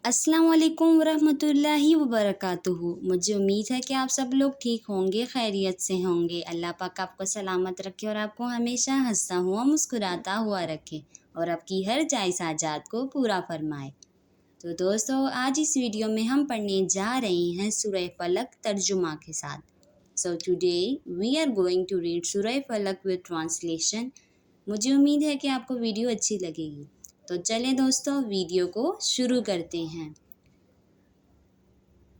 अस्सलाम वालेकुम वरहमतुल्लाहि वबरकातुहू। मुझे उम्मीद है कि आप सब लोग ठीक होंगे, खैरियत से होंगे। अल्लाह पाक आपको सलामत रखे और आपको हमेशा हंसता हुआ मुस्कुराता हुआ रखे और आपकी हर जायज़ हाजात को पूरा फरमाए। तो दोस्तों, आज इस वीडियो में हम पढ़ने जा रहे हैं सूरह फलक तर्जुमा के साथ। So today we are going to read सूरह फलक विद ट्रांसलेशन। मुझे उम्मीद है कि आपको वीडियो अच्छी लगेगी। तो चलें दोस्तों, वीडियो को शुरू करते हैं।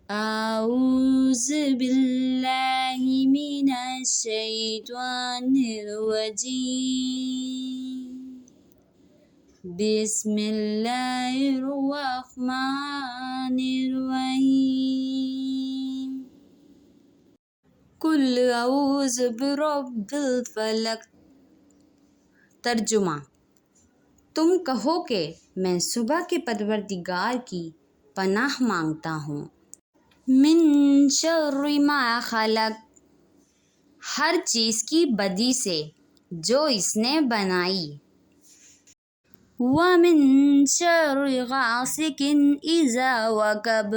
आऊज़ु बिल्लाहि मिनश शैतानिर रजीम। बिस्मिल्लाहिर रहमानिर रहीम। कुल आऊज़ु बिरब्बिल फलक। तर्जुमा। तुम कहो कि मैं सुबह के परवरदिगार की पनाह मांगता हूँ। मिन शर्रि मा खलक, हर चीज़ की बदी से जो इसने बनाई। व मिन शर्रि गासिकिन इज़ा वक़ब,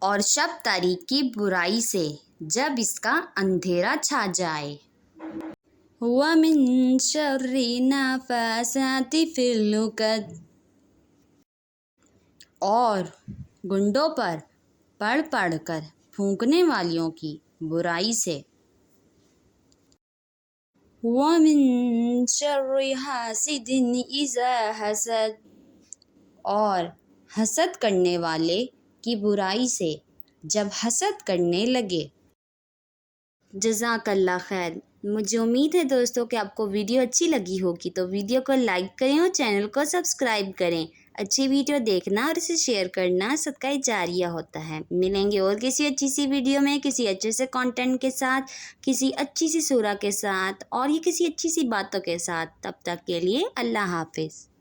और शब तारीक की बुराई से जब इसका अंधेरा छा जाए। व मिन शर्रि नाफ़ासाति फ़िल उक़द, और गुंडों पर पढ़ पढ़ कर फूंकने वालियों की बुराई से। व मिन शर्रि हासिदिन इज़ा हसद, और हसद करने वाले की बुराई से जब हसद करने लगे। जज़ाकल्लाह खैर। मुझे उम्मीद है दोस्तों कि आपको वीडियो अच्छी लगी होगी, तो वीडियो को लाइक करें और चैनल को सब्सक्राइब करें। अच्छी वीडियो देखना और इसे शेयर करना सदका जारिया होता है। मिलेंगे और किसी अच्छी सी वीडियो में, किसी अच्छे से कंटेंट के साथ, किसी अच्छी सी सूरह के साथ और ये किसी अच्छी सी बातों के साथ। तब तक के लिए अल्लाह हाफिज़।